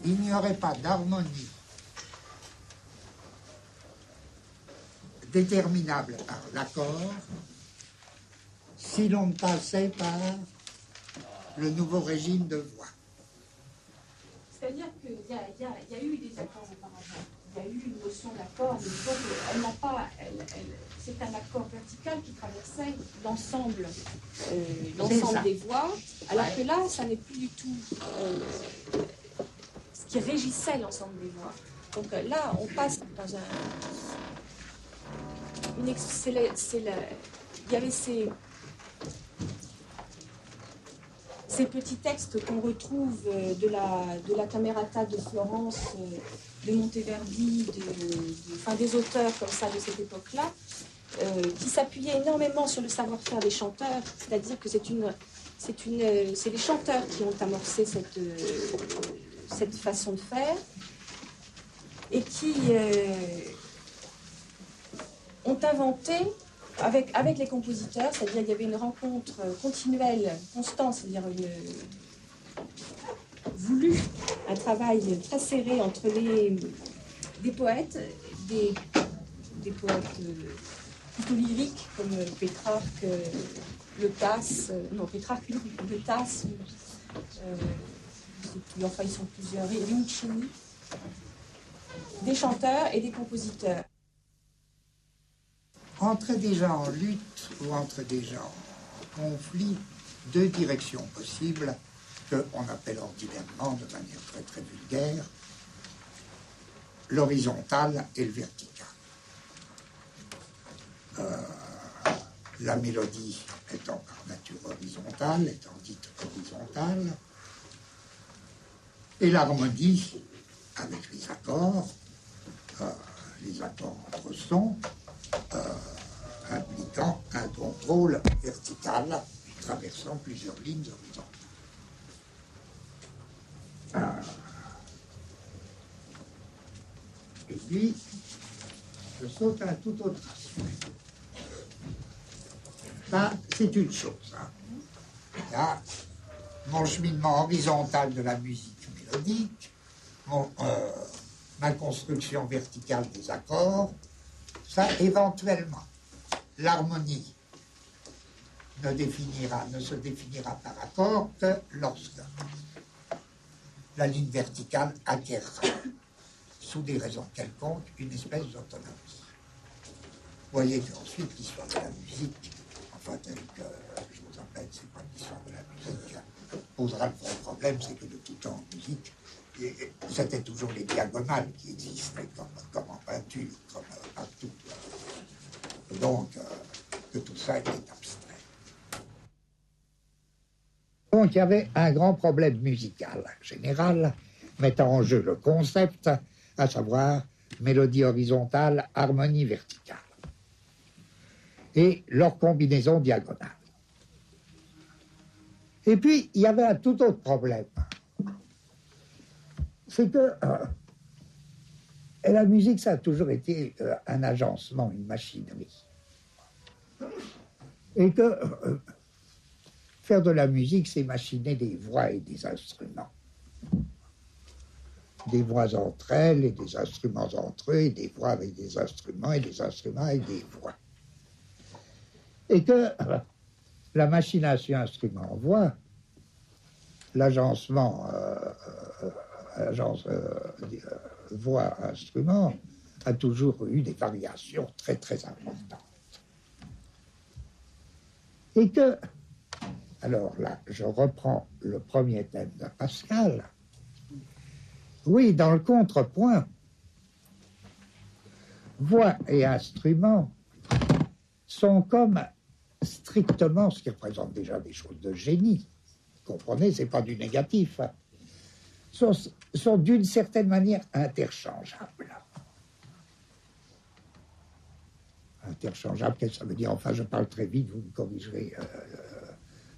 il n'y aurait pas d'harmonie déterminable par l'accord si l'on ne passait par le nouveau régime de voix. C'est-à-dire qu'il y a eu des accords auparavant. Il y a eu une notion d'accord, mais disons qu'elle n'a pas. C'est un accord vertical qui traversait l'ensemble des voix, alors que là, ça n'est plus du tout ce qui régissait l'ensemble des voix. Donc là, on passe dans un. Il y avait ces petits textes qu'on retrouve de la Camerata de Florence, de Monteverdi, des auteurs comme ça de cette époque-là, qui s'appuyaient énormément sur le savoir-faire des chanteurs, c'est-à-dire que c'est les chanteurs qui ont amorcé cette façon de faire et qui ont inventé avec les compositeurs, c'est-à-dire il y avait une rencontre continuelle, constante, c'est-à-dire un travail très serré entre des poètes, des poètes plutôt lyriques comme Pétrarque, Pétrarque, Le Tasse, enfin ils sont plusieurs, Rinuccini, des chanteurs et des compositeurs. Entrer déjà en lutte ou entrer déjà en conflit, deux directions possibles qu'on appelle ordinairement, de manière très très vulgaire, l'horizontal et le vertical. La mélodie étant par nature horizontale, étant dite horizontale, et l'harmonie avec les accords entre sons, impliquant un contrôle vertical traversant plusieurs lignes horizontales. Et puis, je saute un tout autre aspect. Ça, c'est une chose. Là, mon cheminement horizontal de la musique mélodique, ma construction verticale des accords, ça, éventuellement, l'harmonie ne se définira par accord que lorsque la ligne verticale acquerra, sous des raisons quelconques, une espèce d'autonomie. Vous voyez qu'ensuite, l'histoire de la musique, enfin, telle que je vous appelle, c'est pas l'histoire de la musique, posera le vrai problème, c'est que de tout temps en musique, c'était toujours les diagonales qui existaient, comme en peinture, comme partout. Donc, que tout ça était abstrait. Donc, il y avait un grand problème musical général, mettant en jeu le concept, à savoir mélodie horizontale, harmonie verticale, et leur combinaison diagonale. Et puis, il y avait un tout autre problème. C'est que la musique, ça a toujours été un agencement, une machinerie. Et que faire de la musique, c'est machiner des voix et des instruments. Des voix entre elles et des instruments entre eux, et des voix avec des instruments et des instruments avec des voix. Et que la machination instrument-voix, l'agencement voix-instrument a toujours eu des variations très très importantes. Et que, alors là, je reprends le premier thème de Pascal. Oui, dans le contrepoint, voix et instruments sont comme strictement, ce qui représente déjà des choses de génie. Vous comprenez, c'est pas du négatif. Sont d'une certaine manière interchangeables. Interchangeables, qu'est-ce que ça veut dire? Enfin, je parle très vite, vous me corrigerez.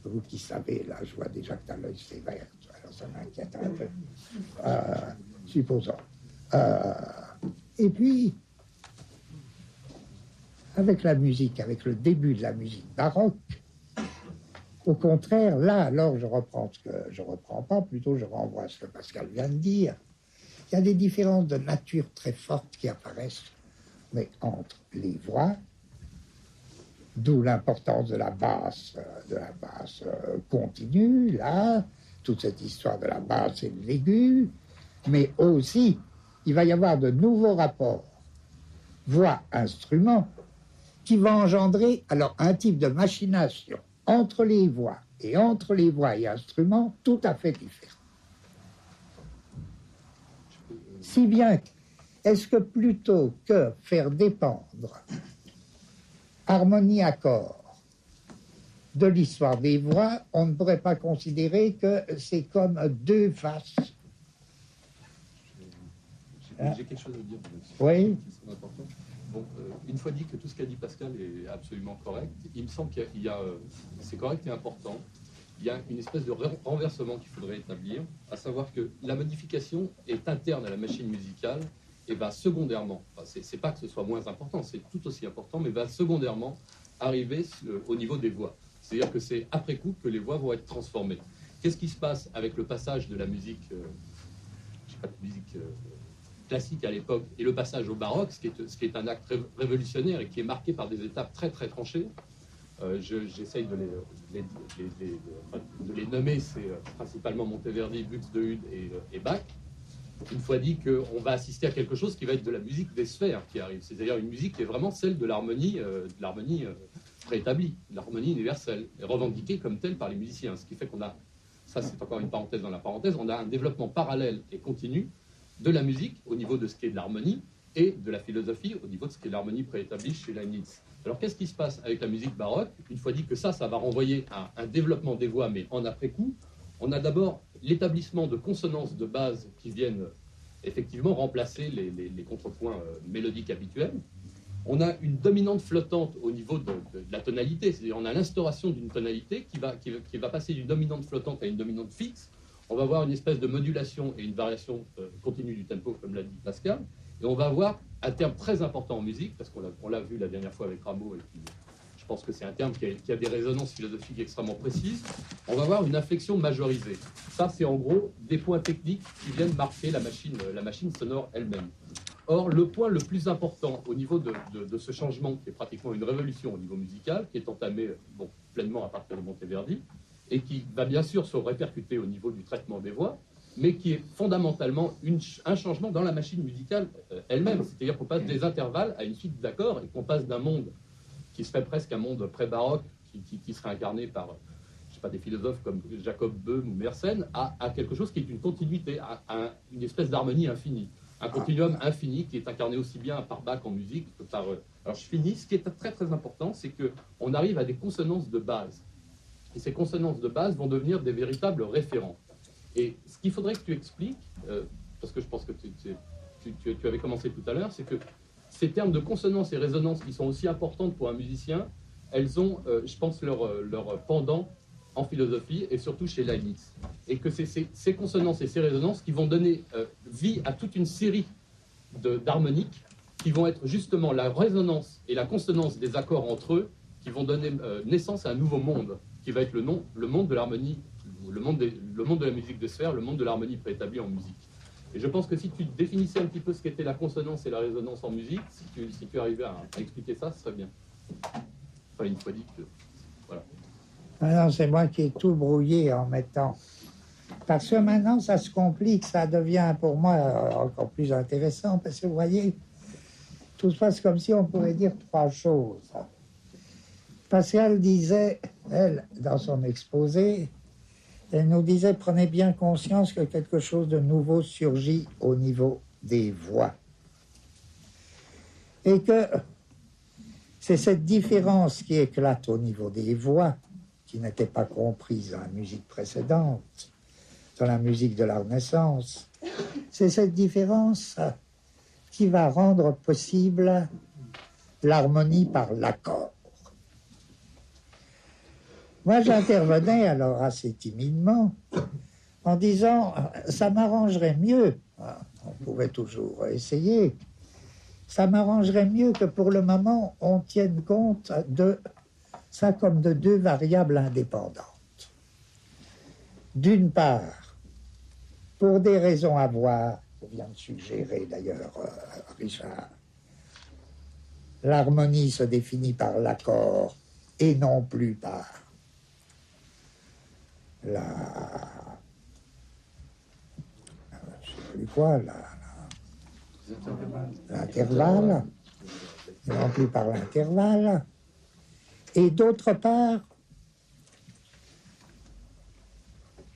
Vous qui savez, là, je vois déjà que tu as l'œil sévère, alors ça m'inquiète un peu. Supposons. Et puis, avec la musique, avec le début de la musique baroque, au contraire, là, alors je reprends ce que je reprends pas, plutôt je renvoie à ce que Pascal vient de dire. il y a des différences de nature très fortes qui apparaissent, mais entre les voix, d'où l'importance de la basse continue, là, toute cette histoire de la basse et de l'aigu, mais aussi, il va y avoir de nouveaux rapports voix-instrument qui va engendrer alors un type de machination entre les voix et instruments tout à fait différent. Si bien, est-ce que plutôt que faire dépendre harmonie-accord de l'histoire des voix, on ne pourrait pas considérer que c'est comme deux faces? J'ai quelque chose à dire. Oui. C'est important. Bon, une fois dit que tout ce qu'a dit Pascal est absolument correct, il me semble qu'il y a, c'est correct et important, il y a une espèce de renversement qu'il faudrait établir, à savoir que la modification est interne à la machine musicale et va secondairement, enfin, c'est pas que ce soit moins important, c'est tout aussi important, mais va secondairement arriver au niveau des voix. C'est-à-dire que c'est après coup que les voix vont être transformées. Qu'est-ce qui se passe avec le passage de la musique, je sais pas, de musique classique à l'époque et le passage au baroque, ce qui est un acte révolutionnaire et qui est marqué par des étapes très très tranchées. J'essaye de les nommer, c'est principalement Monteverdi, Buxtehude et Bach. Une fois dit qu'on va assister à quelque chose qui va être de la musique des sphères qui arrive, c'est-à-dire une musique qui est vraiment celle de l'harmonie préétablie, l'harmonie universelle, et revendiquée comme telle par les musiciens. Ce qui fait qu'on a, ça c'est encore une parenthèse dans la parenthèse, on a un développement parallèle et continu de la musique au niveau de ce qui est de l'harmonie et de la philosophie au niveau de ce qui est de l'harmonie préétablie chez Leibniz. Alors qu'est-ce qui se passe avec la musique baroque? Une fois dit que ça va renvoyer à un développement des voix, mais en après-coup, on a d'abord l'établissement de consonances de base qui viennent effectivement remplacer les contrepoints mélodiques habituels. On a une dominante flottante au niveau de la tonalité, c'est-à-dire on a l'instauration d'une tonalité qui va passer d'une dominante flottante à une dominante fixe. On va avoir une espèce de modulation et une variation continue du tempo, comme l'a dit Pascal, et on va avoir un terme très important en musique, parce qu'on l'a vu la dernière fois avec Rameau, et puis je pense que c'est un terme qui a des résonances philosophiques extrêmement précises. On va avoir une inflexion majorisée. Ça, c'est en gros des points techniques qui viennent marquer la machine sonore elle-même. Or, le point le plus important au niveau de ce changement, qui est pratiquement une révolution au niveau musical, qui est entamé pleinement à partir de Monteverdi, et qui va bien sûr se répercuter au niveau du traitement des voix, mais qui est fondamentalement un changement dans la machine musicale elle-même. C'est-à-dire qu'on passe des intervalles à une suite d'accords et qu'on passe d'un monde qui serait presque un monde pré-baroque, qui serait incarné par, je sais pas, des philosophes comme Jacob Böhm ou Mersenne, à quelque chose qui est une continuité, à une espèce d'harmonie infinie. Un continuum infini qui est incarné aussi bien par Bach en musique que par... Alors je finis, ce qui est très très important, c'est qu'on arrive à des consonances de base. Et ces consonances de base vont devenir des véritables référents. Et ce qu'il faudrait que tu expliques, parce que je pense que tu avais commencé tout à l'heure, c'est que ces termes de consonance et résonance qui sont aussi importantes pour un musicien, elles ont, je pense, leur pendant en philosophie et surtout chez Leibniz. Et que c'est ces consonances et ces résonances qui vont donner vie à toute une série d'harmoniques qui vont être justement la résonance et la consonance des accords entre eux qui vont donner naissance à un nouveau monde qui va être le monde de l'harmonie, le monde de la musique de sphère, le monde de l'harmonie préétablie en musique. Et je pense que si tu définissais un petit peu ce qu'était la consonance et la résonance en musique, si tu arrivais à expliquer ça, ce serait bien. Enfin, une fois dit que... Voilà. Alors, c'est moi qui ai tout brouillé en mettant... Parce que maintenant, ça se complique, ça devient pour moi encore plus intéressant, parce que vous voyez, tout se passe comme si on pourrait dire trois choses. Pascal disait, elle, dans son exposé, elle nous disait, prenez bien conscience que quelque chose de nouveau surgit au niveau des voix. Et que c'est cette différence qui éclate au niveau des voix, qui n'était pas comprise dans la musique précédente, dans la musique de la Renaissance. C'est cette différence qui va rendre possible l'harmonie par l'accord. Moi, j'intervenais alors assez timidement en disant « ça m'arrangerait mieux », on pouvait toujours essayer, « ça m'arrangerait mieux que pour le moment, on tienne compte de ça comme de deux variables indépendantes. D'une part, pour des raisons à voir, vient de suggérer d'ailleurs Richard. L'harmonie se définit par l'accord et non plus par la... je sais plus quoi, l'intervalle, et non plus par l'intervalle. Et d'autre part,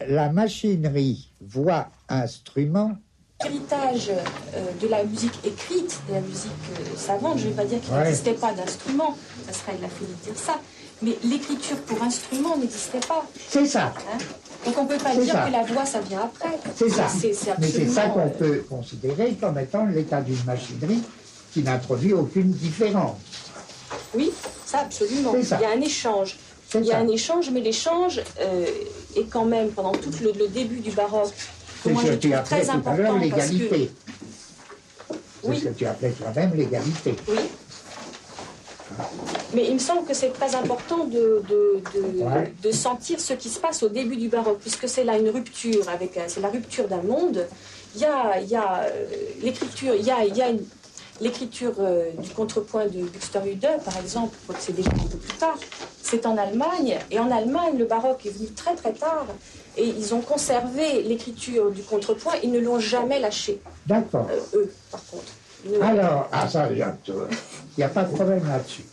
la machinerie, voix, instrument. L'héritage de la musique écrite, de la musique savante, je ne vais pas dire qu'il n'existait pas d'instrument, ça serait de la folie de dire ça, mais l'écriture pour instrument n'existait pas. C'est ça. Hein? Donc on ne peut pas dire que la voix, ça vient après. C'est ça. Mais c'est ça qu'on absolument... peut considérer comme étant l'état d'une machinerie qui n'introduit aucune différence. Oui, ça absolument. Ça. Il y a un échange. Il y a un échange, mais l'échange est quand même, pendant tout le début du baroque, que moi je trouve très important. L'égalité. C'est oui. ce que tu appelais toi-même l'égalité. Oui. Mais il me semble que c'est très important de sentir ce qui se passe au début du baroque, puisque c'est là une rupture, c'est la rupture d'un monde. Il y a l'écriture, l'écriture du contrepoint de Buxtehude, par exemple, c'est déjà un peu plus tard, c'est en Allemagne, et en Allemagne, le baroque est venu très très tard, et ils ont conservé l'écriture du contrepoint, ils ne l'ont jamais lâché. D'accord. Eux, par contre. Alors, ça, il n'y a pas de problème là-dessus.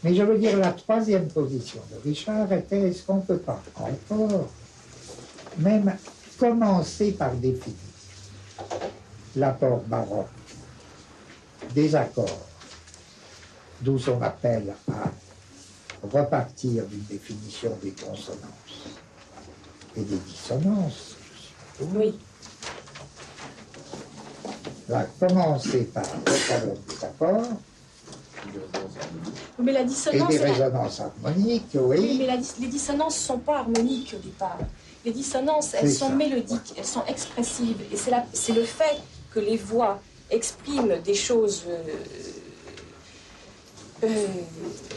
Mais je veux dire, la troisième position de Richard était, est-ce qu'on ne peut pas encore même commencer par définir l'apport baroque des accords, d'où son appel à repartir d'une définition des consonances et des dissonances. Oui. Va commencer par le catalogue des accords mais la dissonance, et des résonances harmoniques, oui. Oui, mais les dissonances ne sont pas harmoniques au départ. Les dissonances, elles sont mélodiques, elles sont expressives. Et c'est le fait que les voix expriment des choses...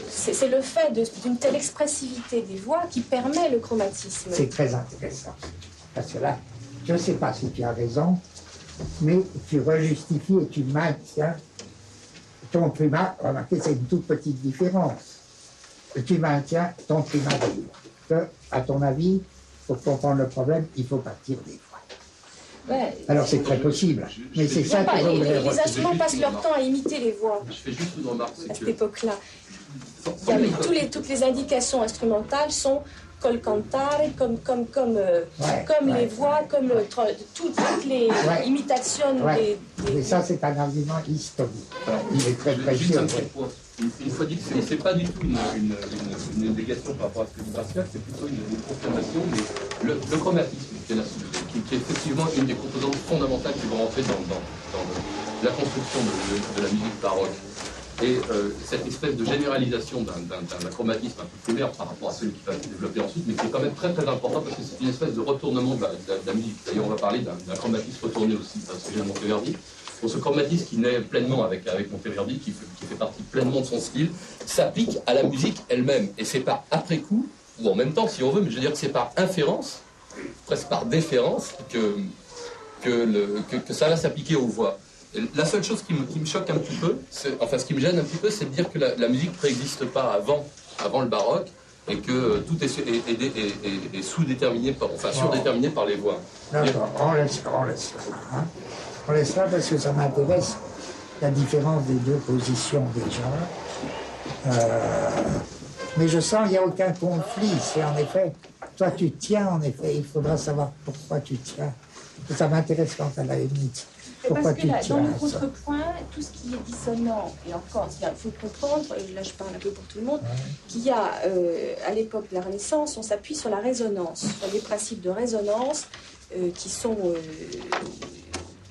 c'est le fait d'une telle expressivité des voix qui permet le chromatisme. C'est très intéressant. Parce que là, je ne sais pas si tu as raison, mais tu rejustifies et tu maintiens ton primat. Remarquez, c'est une toute petite différence. Tu maintiens ton primat de libre. Que, à ton avis, pour comprendre le problème, il faut partir des voix. Ouais. Alors c'est très possible, mais c'est ça que je voudrais les instruments passent leur temps à imiter les voix. Je fais juste une remarque. À cette époque-là. Toutes les indications instrumentales sont col cantare, comme les voix, comme toutes les imitations des... Mais ça, c'est un argument historique. Il est très précieux. Une fois dit que ce n'est pas du tout une négation par rapport à ce que dit Pascal, c'est plutôt une confirmation, mais le chromatisme, qui est effectivement une des composantes fondamentales qui vont rentrer dans la construction de la musique baroque. Et cette espèce de généralisation d'un chromatisme un peu primaire par rapport à celui qui va se développer ensuite, mais qui est quand même très très important parce que c'est une espèce de retournement de la musique. D'ailleurs, on va parler d'un chromatisme retourné aussi, parce que j'ai Monteverdi. Pour ce chromatisme qui naît pleinement avec Monteverdi, qui fait partie pleinement de son style, s'applique à la musique elle-même. Et c'est pas après coup, ou en même temps si on veut, mais je veux dire que c'est par inférence, presque par déférence, que ça va s'appliquer aux voix. La seule chose qui me choque un petit peu, enfin ce qui me gêne un petit peu, c'est de dire que la musique préexiste pas avant le baroque et que tout est sous-déterminé, surdéterminé par les voix. D'accord, on laisse là. Hein. On laisse là parce que ça m'intéresse, la différence des deux positions déjà. Mais je sens qu'il n'y a aucun conflit. C'est en effet, toi tu tiens en effet, il faudra savoir pourquoi tu tiens. Ça m'intéresse quand à la limite. Parce que là, dans le contrepoint, tout ce qui est dissonant, et encore, il faut comprendre, et là je parle un peu pour tout le monde, qu'il y a, à l'époque de la Renaissance, on s'appuie sur la résonance, sur les principes de résonance, qui sont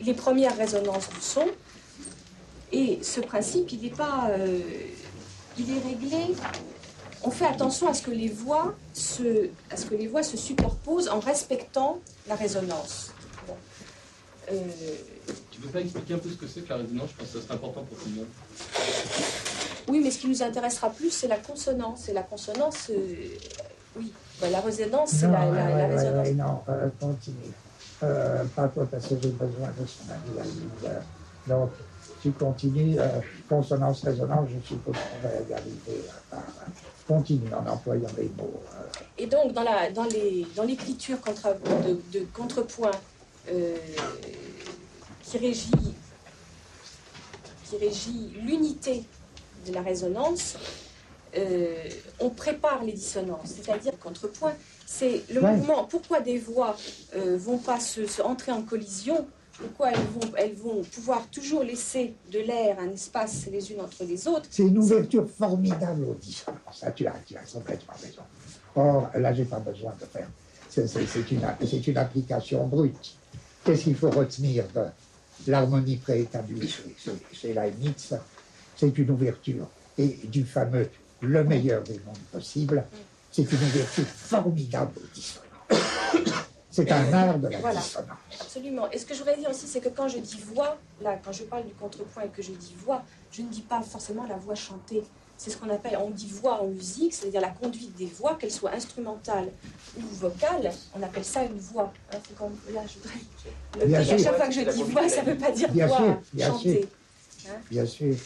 les premières résonances du son. Et ce principe, il n'est pas... il est réglé... On fait attention à ce que les voix se superposent en respectant la résonance. Bon. Tu ne peux pas expliquer un peu ce que c'est que la résonance? Je pense que ça serait important pour tout le monde. Oui, mais ce qui nous intéressera plus, c'est la consonance. Et la consonance, oui, ben, la résonance, c'est la résonance. Non, continue. Pas toi, parce que j'ai besoin de son ami à lui. Donc, tu continues, consonance, résonance, je suppose qu'on va y arriver. Continue en employant les mots. Et donc, dans l'écriture de contrepoint qui régit l'unité de la résonance, on prépare les dissonances, c'est-à-dire le contrepoint, c'est le mouvement. Pourquoi des voix vont pas entrer en collision? Pourquoi elles vont pouvoir toujours laisser de l'air, un espace les unes entre les autres? C'est une ouverture formidable aux dissonances. Ça, tu as complètement raison. Or, là, j'ai pas besoin de faire. C'est une application brute. Qu'est-ce qu'il faut retenir de l'harmonie préétablie chez Leibniz? C'est une ouverture. Et du fameux « le meilleur des mondes possibles », c'est une ouverture formidable aux dissonances. C'est un art de la dissonance. Absolument. Et ce que je voudrais dire aussi, c'est que quand je dis voix, là, quand je parle du contrepoint et que je dis voix, je ne dis pas forcément la voix chantée. C'est ce qu'on appelle, on dit voix en musique, c'est-à-dire la conduite des voix, qu'elles soient instrumentales ou vocales, on appelle ça une voix. Hein, là, je voudrais le dire. À chaque fois que je dis voix, ça ne veut pas dire voix chantée. Hein? Bien sûr.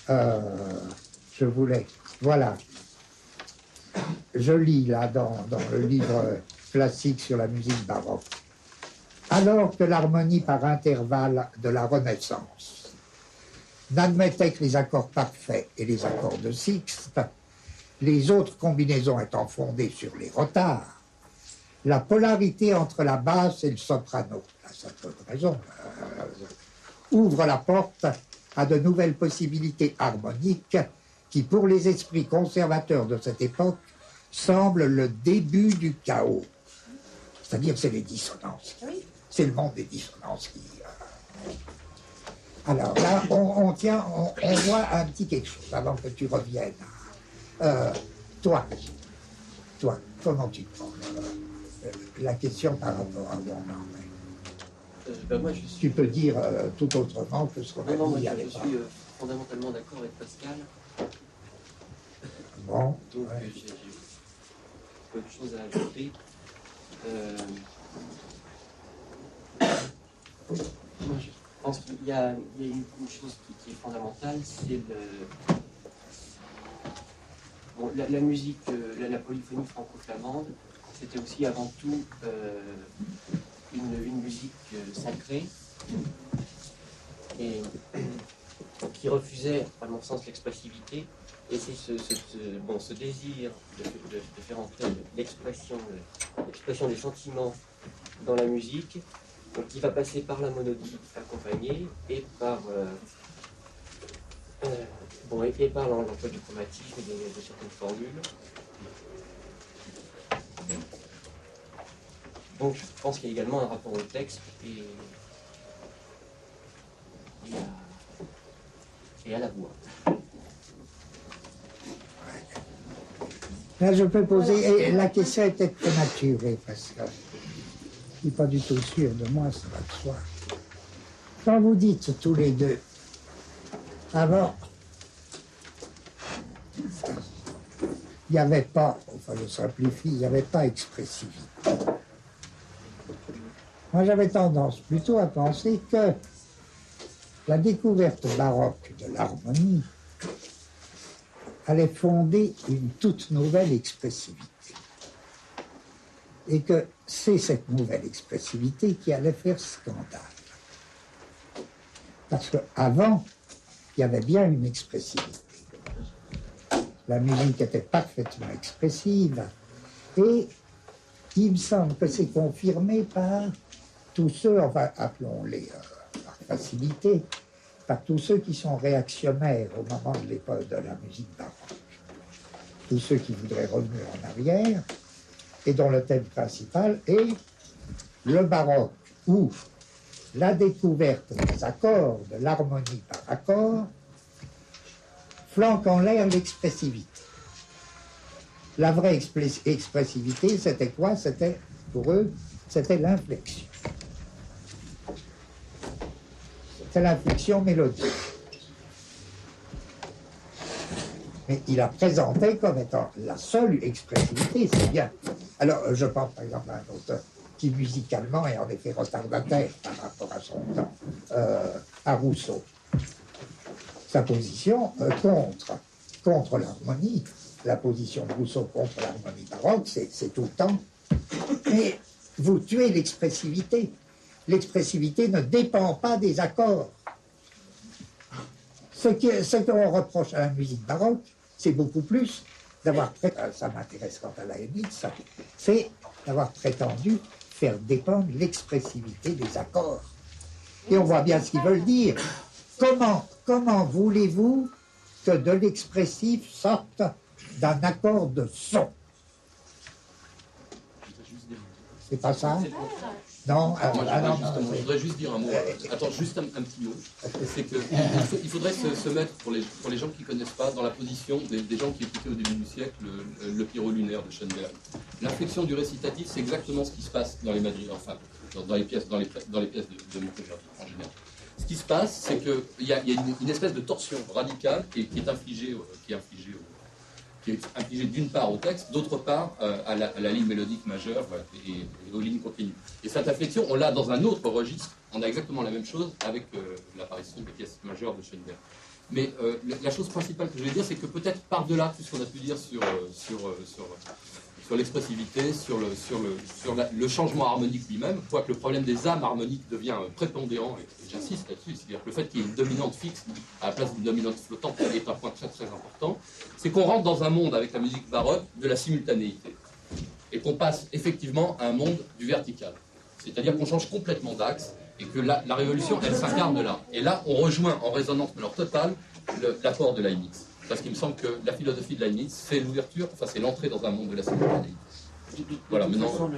Je voulais. Voilà. Je lis là dans le livre classique sur la musique baroque. Alors que l'harmonie par intervalles de la Renaissance n'admettait que les accords parfaits et les accords de sixte, les autres combinaisons étant fondées sur les retards, la polarité entre la basse et le soprano, là ça donne raison, ouvre la porte à de nouvelles possibilités harmoniques qui, pour les esprits conservateurs de cette époque, semblent le début du chaos. C'est-à-dire c'est les dissonances. C'est le monde des dissonances qui... Alors là, on voit un petit quelque chose avant que tu reviennes. Toi, comment tu prends la question par rapport à où on en est? Tu peux dire tout autrement que ce qu'on a dit à l'époque. Je suis fondamentalement d'accord avec Pascal. Bon. Donc j'ai peu de choses à ajouter. Moi, je pense qu'il y a une chose qui est fondamentale, c'est la musique, la polyphonie franco-flamande, c'était aussi avant tout une musique sacrée et qui refusait, à mon sens, l'expressivité. Et c'est ce désir de faire entrer l'expression des sentiments dans la musique, donc qui va passer par la monodie accompagnée et par l'emploi du chromatisme et de certaines formules. Donc je pense qu'il y a également un rapport au texte et à la voix. Là, je peux poser, et la question est peut-être prématurée, parce que je ne suis pas du tout sûr de moi, ça va de soi. Quand vous dites tous les deux, avant, il n'y avait pas, enfin je simplifie, il n'y avait pas expressivité. Moi, j'avais tendance plutôt à penser que la découverte baroque de l'harmonie allait fonder une toute nouvelle expressivité. Et que c'est cette nouvelle expressivité qui allait faire scandale. Parce qu'avant, il y avait bien une expressivité. La musique était parfaitement expressive. Et il me semble que c'est confirmé par tous ceux, enfin appelons-les par facilité, par tous ceux qui sont réactionnaires au moment de l'époque de la musique baroque. Tous ceux qui voudraient revenir en arrière, et dont le thème principal est le baroque, où la découverte des accords, de l'harmonie par accord, flanque en l'air l'expressivité. La vraie expressivité, c'était quoi? C'était, pour eux, c'était l'inflexion. C'était l'inflexion mélodique. Mais il a présenté comme étant la seule expressivité, c'est bien. Alors, je pense par exemple à un auteur qui musicalement est en effet retardataire par rapport à son temps, à Rousseau. Sa position contre l'harmonie, la position de Rousseau contre l'harmonie baroque, c'est tout le temps. Mais vous tuez l'expressivité. L'expressivité ne dépend pas des accords. Ce qu'on reproche à la musique baroque, c'est beaucoup plus d'avoir, ça m'intéresse quant à Leibniz, c'est d'avoir prétendu faire dépendre l'expressivité des accords. Et on voit bien ce qu'ils veulent dire. Comment voulez-vous que de l'expressif sorte d'un accord de son? C'est pas ça? Non, je voudrais juste dire un mot. Attends, juste un petit mot. C'est qu'il faudrait se mettre, pour les gens qui ne connaissent pas, dans la position des gens qui écoutaient au début du siècle le Pierrot lunaire de Schoenberg. L'inflexion du récitatif, c'est exactement ce qui se passe dans les madrigals, enfin, dans les pièces de Monteverdi en général. Ce qui se passe, c'est qu'il y a une espèce de torsion radicale qui est infligée d'une part au texte, d'autre part à la ligne mélodique majeure et aux lignes continues. Et cette inflexion, on l'a dans un autre registre, on a exactement la même chose avec l'apparition des pièces majeures de Schoenberg. Mais la chose principale que je vais dire, c'est que peut-être par-delà tout ce qu'on a pu dire sur l'expressivité, sur le changement harmonique lui-même, quoique le problème des âmes harmoniques devient prépondérant, et j'insiste là-dessus, c'est-à-dire que le fait qu'il y ait une dominante fixe à la place d'une dominante flottante est un point très très important, c'est qu'on rentre dans un monde avec la musique baroque de la simultanéité, et qu'on passe effectivement à un monde du vertical. C'est-à-dire qu'on change complètement d'axe, et que la révolution, elle s'incarne là. Et là, on rejoint en résonance alors totale l'apport de Leibniz. Parce qu'il me semble que la philosophie de Leibniz, c'est l'ouverture, enfin c'est l'entrée dans un monde de la simultanéité. Voilà, de toute maintenant... façon,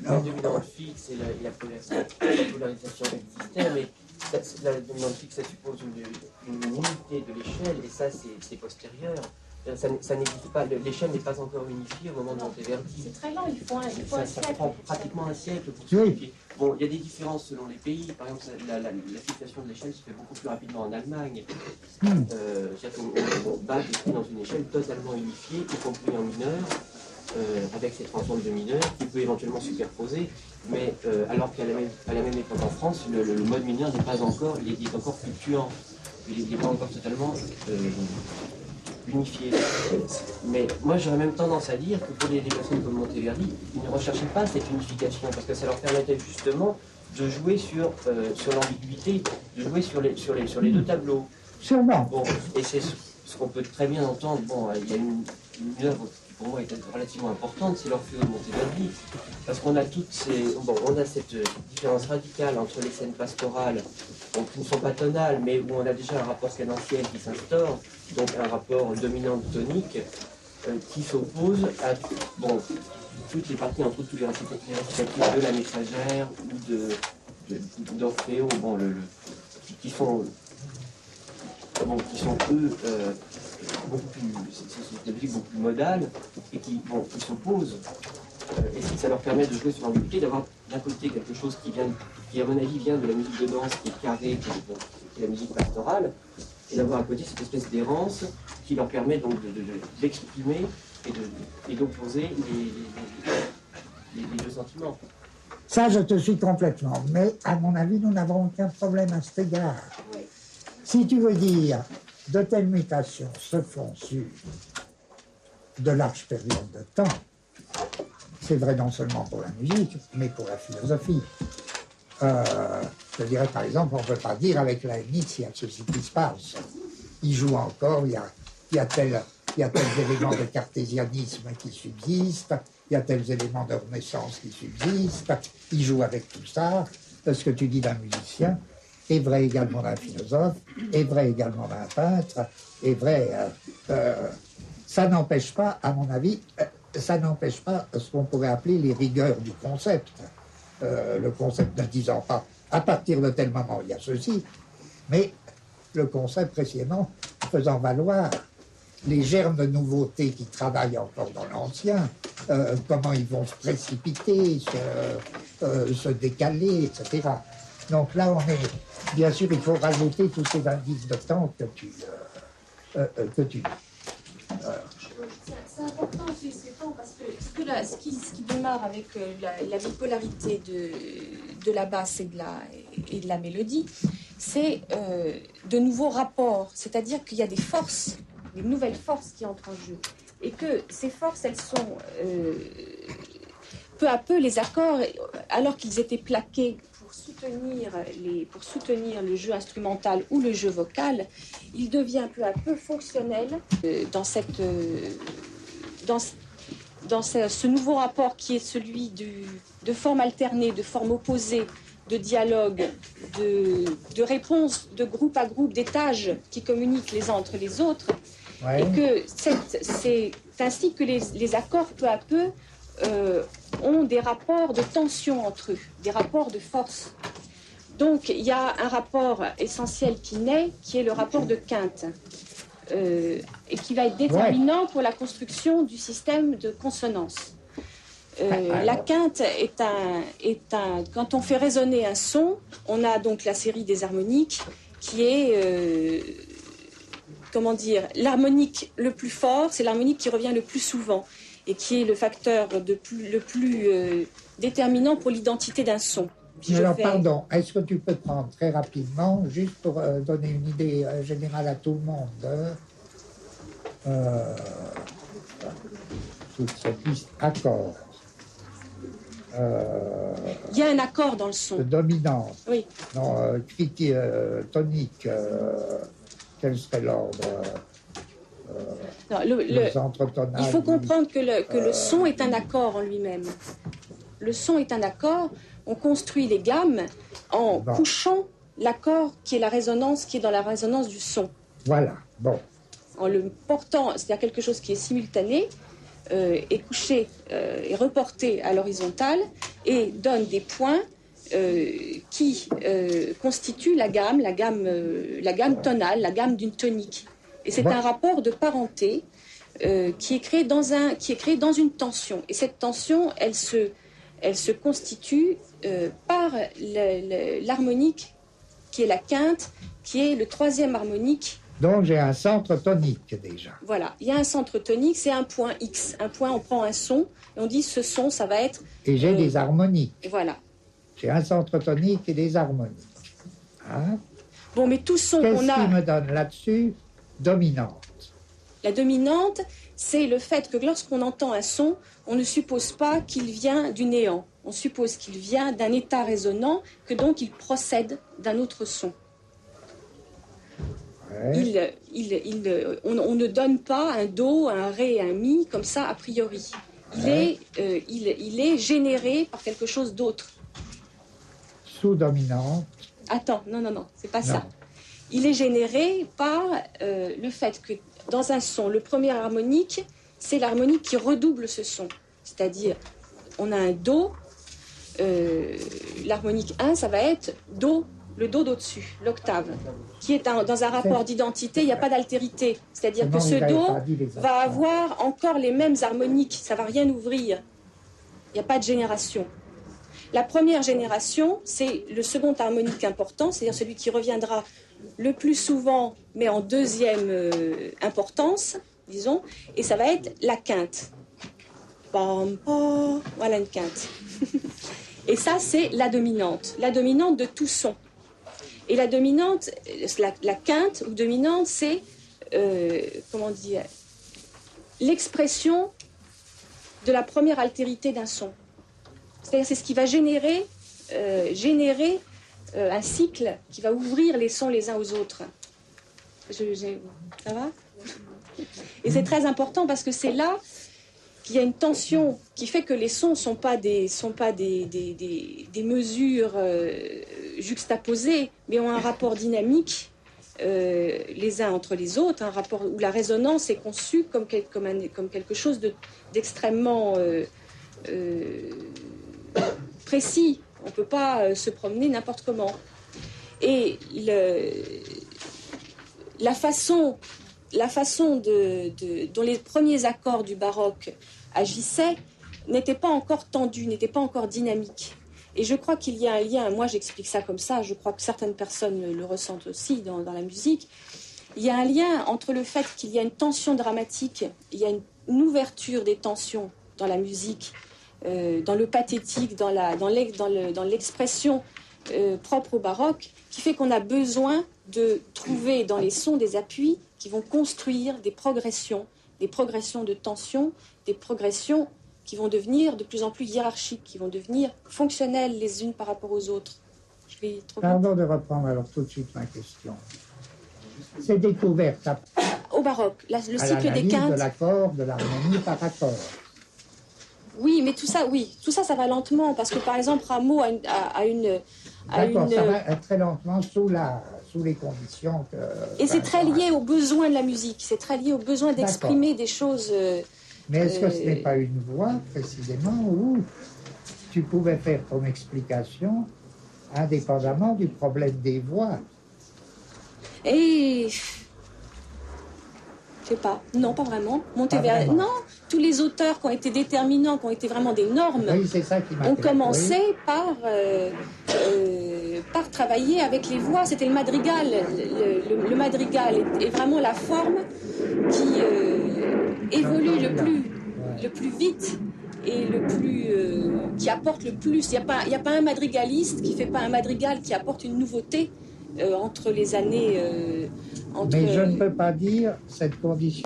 la dominante fixe et la polarisation existait, mais la dominante fixe, ça suppose une unité de l'échelle, et ça, c'est postérieur. Ça n'existe pas, l'échelle n'est pas encore unifiée au moment de Monteverdi. C'est très lent, il faut un ça siècle. prend pratiquement un siècle pour s'unifier. Bon, il y a des différences selon les pays. Par exemple, la fixation de l'échelle se fait beaucoup plus rapidement en Allemagne. Bach est dans une échelle totalement unifiée, y compris en mineur, avec ses transformes de mineur, qui peut éventuellement superposer. Mais alors qu'à la même époque en France, le mode mineur n'est pas encore, il est encore fluctuant. Il n'est pas encore totalement unifié. Mais moi j'aurais même tendance à dire que pour les personnes comme Monteverdi, ils ne recherchaient pas cette unification parce que ça leur permettait justement de jouer sur l'ambiguïté, de jouer sur les deux tableaux. Sûrement. Bon, et c'est ce qu'on peut très bien entendre. Bon, il y a une œuvre qui pour moi est relativement importante, c'est l'Orfeo de Monteverdi, parce qu'on a on a cette différence radicale entre les scènes pastorales, donc qui ne sont pas tonales, mais où on a déjà un rapport cadenciel qui s'instaure, donc un rapport dominant-tonique, qui s'oppose à toutes les parties, entre tous les récitatifs de la Messagère ou d'Orfeo, qui sont eux beaucoup plus, c'est des musiques beaucoup plus modales et qui s'opposent. Et ça leur permet de jouer sur l'ambiguïté, d'avoir d'un côté quelque chose qui à mon avis vient de la musique de danse, qui est carrée, qui est la musique pastorale, et d'avoir à côté cette espèce d'errance qui leur permet donc d'exprimer et d'opposer les deux sentiments. Ça, je te suis complètement. Mais à mon avis, nous n'avons aucun problème à cet égard. Oui. Si tu veux dire de telles mutations se font sur de larges périodes de temps, c'est vrai non seulement pour la musique, mais pour la philosophie. Je dirais par exemple, on ne peut pas dire avec Leibniz, il y a ceci qui se passe. Il joue encore, il y a tels éléments de cartésianisme qui subsistent, il y a tels éléments de renaissance qui subsistent, il joue avec tout ça. Ce que tu dis d'un musicien est vrai également d'un philosophe, est vrai également d'un peintre, est vrai... ça n'empêche pas, à mon avis, ça n'empêche pas ce qu'on pourrait appeler les rigueurs du concept. Le concept ne disant pas, à partir de tel moment, il y a ceci, mais le concept précisément faisant valoir les germes de nouveautés qui travaillent encore dans l'ancien, comment ils vont se précipiter, se décaler, etc. Donc là, bien sûr, il faut rajouter tous ces indices de temps que tu dis. C'est important aussi ces temps parce que ce que ce qui démarre avec la bipolarité de la basse et de la mélodie, c'est de nouveaux rapports, c'est-à-dire qu'il y a des forces, des nouvelles forces qui entrent en jeu, et que ces forces, elles sont peu à peu les accords, alors qu'ils étaient plaqués pour soutenir le jeu instrumental ou le jeu vocal, il devient peu à peu fonctionnel dans ce nouveau rapport qui est celui de forme alternée, de forme opposée, de dialogue, de réponse de groupe à groupe, d'étages qui communiquent les uns entre les autres. Ouais. Et que c'est ainsi que les accords, peu à peu, ont des rapports de tension entre eux, des rapports de force. Donc, il y a un rapport essentiel qui naît, qui est le rapport de quinte, et qui va être déterminant pour la construction du système de consonance. La quinte est un... Quand on fait résonner un son, on a donc la série des harmoniques, qui est... comment dire, l'harmonique le plus fort, c'est l'harmonique qui revient le plus souvent et qui est le facteur le plus déterminant pour l'identité d'un son. Alors, pardon, est-ce que tu peux prendre très rapidement, juste pour donner une idée générale à tout le monde, toute cette liste accords. Il y a un accord dans le son. Dominante. Oui. Non, tonique. Quel serait l'ordre il faut comprendre que le son est un accord en lui-même. Le son est un accord. On construit les gammes en couchant l'accord qui est la résonance, qui est dans la résonance du son. Voilà, bon. En le portant, c'est-à-dire quelque chose qui est simultané, est couché et reporté à l'horizontale et donne des points qui constituent la gamme tonale, la gamme d'une tonique. Et c'est un rapport de parenté qui est créé dans une tension. Et cette tension, elle se constitue par l'harmonique qui est la quinte, qui est le troisième harmonique. Donc j'ai un centre tonique déjà. Voilà, il y a un centre tonique, c'est un point X. Un point, on prend un son et on dit ce son, ça va être... Et j'ai des harmoniques. Voilà. J'ai un centre tonique et des harmoniques. Hein? Bon, mais tout son qu'on a... Qu'est-ce qui me donne là-dessus? Dominante. La dominante, c'est le fait que lorsqu'on entend un son, on ne suppose pas qu'il vient du néant. On suppose qu'il vient d'un état résonnant, que donc il procède d'un autre son. Ouais. On ne donne pas un do, un ré, un mi comme ça a priori. Il est généré par quelque chose d'autre. Sous-dominante. Attends, non, c'est pas ça. Il est généré par le fait que dans un son, le premier harmonique, c'est l'harmonique qui redouble ce son. C'est-à-dire, on a un do, l'harmonique 1, ça va être do, le do d'au-dessus, l'octave, qui est dans un rapport d'identité, il n'y a pas d'altérité. C'est-à-dire que ce do va avoir encore les mêmes harmoniques, ça ne va rien ouvrir. Il n'y a pas de génération. La première génération, c'est le second harmonique important, c'est-à-dire celui qui reviendra le plus souvent, mais en deuxième importance, disons, et ça va être la quinte. Bam, bam, voilà une quinte. Et ça, c'est la dominante de tout son. Et la dominante, la quinte ou dominante, c'est, comment dire, l'expression de la première altérité d'un son. C'est-à-dire, c'est ce qui va générer un cycle qui va ouvrir les sons les uns aux autres. Ça va? Et c'est très important parce que c'est là qu'il y a une tension qui fait que les sons ne sont pas des mesures juxtaposées, mais ont un rapport dynamique les uns entre les autres, un rapport où la résonance est conçue comme quelque chose d'extrêmement précis. On ne peut pas se promener n'importe comment. Et la façon dont les premiers accords du baroque agissaient n'était pas encore tendue, n'était pas encore dynamique. Et je crois qu'il y a un lien, moi j'explique ça comme ça, je crois que certaines personnes le ressentent aussi dans la musique, il y a un lien entre le fait qu'il y a une tension dramatique, il y a une ouverture des tensions dans la musique, dans le pathétique, dans l'expression propre au baroque, qui fait qu'on a besoin de trouver dans les sons des appuis qui vont construire des progressions de tension, des progressions qui vont devenir de plus en plus hiérarchiques, qui vont devenir fonctionnelles les unes par rapport aux autres. Je vais trop vite. Pardon de reprendre alors tout de suite ma question. Ces découvertes Au baroque, le cycle des de quintes. l'accord, de l'harmonie par accord. Oui, mais tout ça, ça va lentement, parce que par exemple, Rameau a une... D'accord, ça va très lentement sous les conditions que... Et c'est très lié aux besoins de la musique, c'est très lié aux besoins d'exprimer des choses... Mais est-ce que ce n'est pas une voie, précisément, où tu pouvais faire ton explication indépendamment du problème des voix? Et... Je sais pas, non, pas vraiment. Monteverdi, non, tous les auteurs qui ont été déterminants, qui ont été vraiment des normes, oui, c'est ça qui ont commencé par travailler avec les voix. C'était le madrigal. Le madrigal est vraiment la forme qui évolue le plus vite et qui apporte le plus. Il n'y a pas un madrigaliste qui ne fait pas un madrigal qui apporte une nouveauté entre les années... Mais je ne peux pas dire cette conduite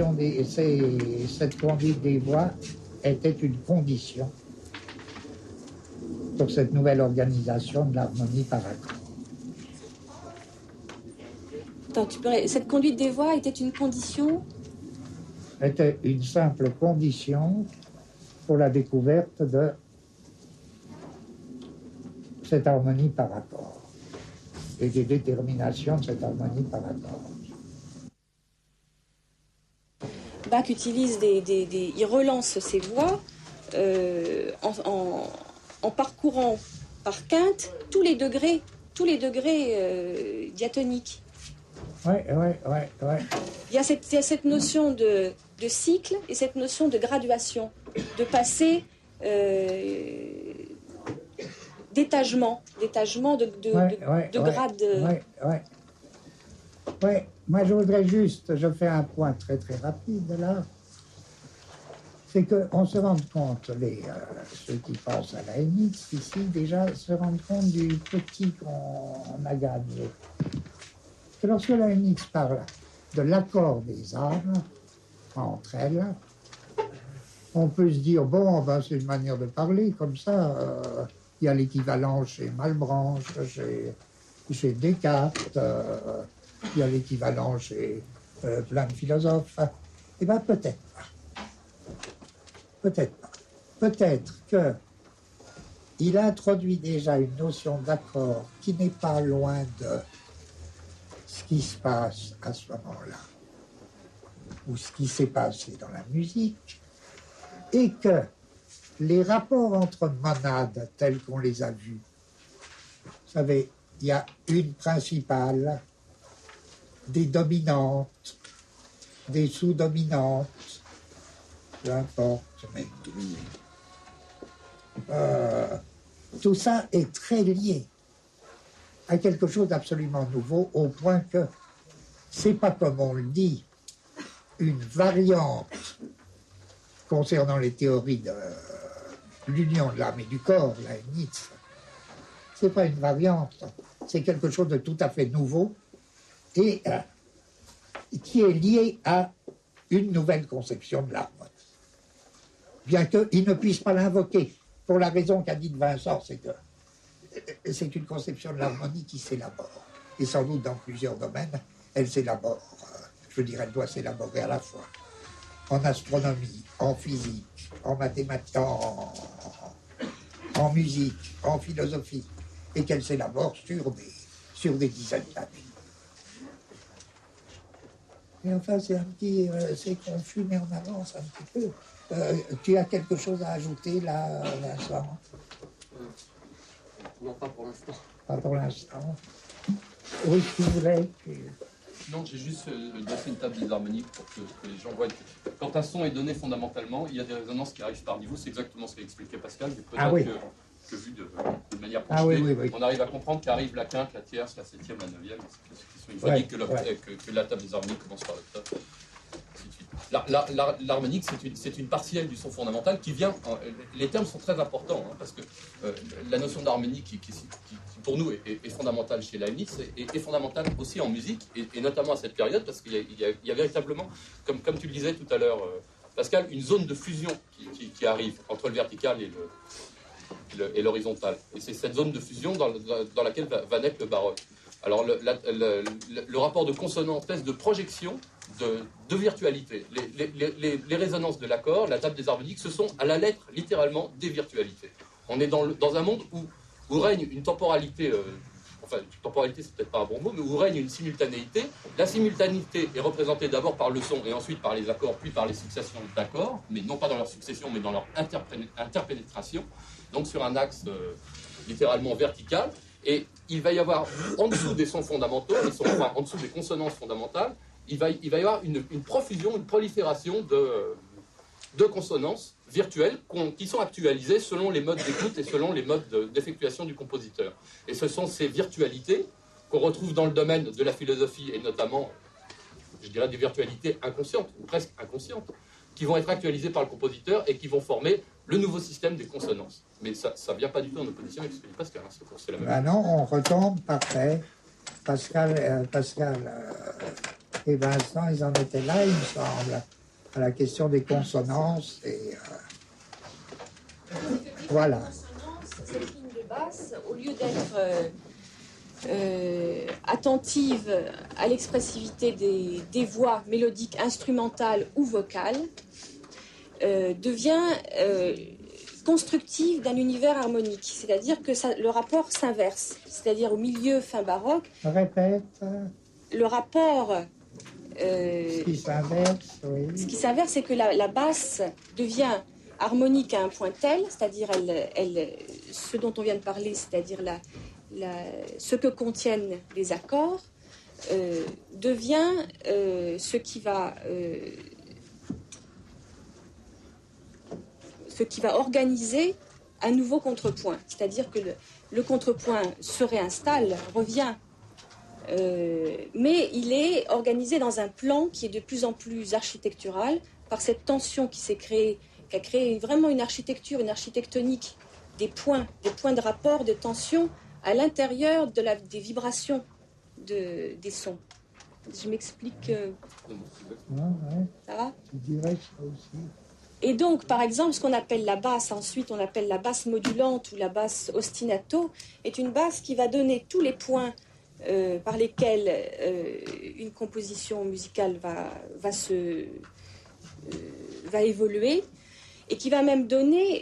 des voix était une condition pour cette nouvelle organisation de l'harmonie par accord. Cette conduite des voix était une condition? Était une simple condition pour la découverte de cette harmonie par accord et des déterminations de cette harmonie par accord. Bach utilise il relance ses voix en parcourant par quinte tous les degrés diatoniques. Oui. Il y a cette notion de cycle et cette notion de graduation, de passer d'étagement de grade. Oui, moi je voudrais juste, je fais un point très très rapide là, c'est qu'on se rend compte, ceux qui pensent à la NX ici déjà se rendent compte du petit qu'on a gagné. Que lorsque la NX parle de l'accord des âmes entre elles, on peut se dire, bon, ben, c'est une manière de parler, comme ça, il y a l'équivalent chez Malebranche, chez Descartes, il y a l'équivalent chez plein de philosophes. Eh bien, peut-être pas. Peut-être pas. Peut-être qu'il introduit déjà une notion d'accord qui n'est pas loin de ce qui se passe à ce moment-là, ou ce qui s'est passé dans la musique, et que les rapports entre monades tels qu'on les a vus, vous savez, il y a une principale, des dominantes, des sous-dominantes, peu importe, mais tout ça est très lié à quelque chose d'absolument nouveau, au point que c'est pas comme on le dit, une variante concernant les théories de l'union de l'âme et du corps, la NX. C'est pas une variante, c'est quelque chose de tout à fait nouveau et qui est lié à une nouvelle conception de l'harmonie. Bien qu'il ne puisse pas l'invoquer, pour la raison qu'a dit Vincent, c'est que c'est une conception de l'harmonie qui s'élabore. Et sans doute dans plusieurs domaines, elle s'élabore. Je dirais, elle doit s'élaborer à la fois en astronomie, en physique, en mathématiques, en musique, en philosophie, et qu'elle s'élabore sur des dizaines d'années. Et enfin, c'est confus, mais on avance un petit peu. Tu as quelque chose à ajouter là, Vincent? Non, pas pour l'instant. Pas pour l'instant. Oui, tu voulais. Non, j'ai juste dressé une table des harmonies pour que les gens voient que quand un son est donné fondamentalement, il y a des résonances qui arrivent par niveau. C'est exactement ce qu'a expliqué Pascal. Mais peut-être que vu de manière projetée, on arrive à comprendre qu'arrive la quinte, la tierce, la septième, la neuvième. Ils sont une fois dit que la table des harmonies commence par l'octave. Ainsi de suite. L'harmonique, c'est une partielle du son fondamental qui vient... Les termes sont très importants, hein, parce que la notion d'harmonie qui pour nous est fondamentale chez Leibniz est fondamentale aussi en musique, et notamment à cette période, parce qu'il y a véritablement, comme tu le disais tout à l'heure, Pascal, une zone de fusion qui arrive entre le vertical et l'horizontal. Et c'est cette zone de fusion dans laquelle va naître le baroque. Alors le rapport de consonance, de projection, de virtualité. Les résonances de l'accord, la table des harmoniques, ce sont à la lettre, littéralement, des virtualités. On est dans un monde où règne une temporalité, enfin, temporalité c'est peut-être pas un bon mot, mais où règne une simultanéité. La simultanéité est représentée d'abord par le son et ensuite par les accords, puis par les successions d'accords, mais non pas dans leur succession, mais dans leur interpénétration, donc sur un axe littéralement vertical. Et il va y avoir, en dessous des sons fondamentaux, enfin, en dessous des consonances fondamentales, il va y avoir une profusion, une prolifération de consonances virtuelles qui sont actualisées selon les modes d'écoute et selon les modes d'effectuation du compositeur. Et ce sont ces virtualités qu'on retrouve dans le domaine de la philosophie, et notamment, je dirais, des virtualités inconscientes, ou presque inconscientes, qui vont être actualisées par le compositeur et qui vont former le nouveau système des consonances. Mais ça ne vient pas du tout en opposition avec ce que dit Pascal. C'est la même chose. Non, on retombe, parfait. Pascal et Vincent, ils en étaient là, il me semble, à la question des consonances. Et voilà. Cette ligne de basse, au lieu d'être attentive à l'expressivité des voix mélodiques, instrumentales ou vocales, devient constructive d'un univers harmonique. C'est-à-dire que le rapport s'inverse. C'est-à-dire au milieu fin baroque, Répète. le rapport... Ce qui s'inverse, oui. Ce qui s'inverse, c'est que la basse devient harmonique à un point tel, c'est-à-dire ce dont on vient de parler, c'est-à-dire ce que contiennent les accords, devient ce qui va organiser un nouveau contrepoint. C'est-à-dire que le contrepoint se réinstalle, revient, mais il est organisé dans un plan qui est de plus en plus architectural par cette tension qui s'est créée, qui a créé vraiment une architecture, une architectonique des points de rapport, de tension à l'intérieur des vibrations des sons. Je m'explique. Ça va ? Je dirais ça aussi. Et donc, par exemple, ce qu'on appelle la basse, ensuite on appelle la basse modulante ou la basse ostinato, est une basse qui va donner tous les points par lesquels une composition musicale va évoluer, et qui va même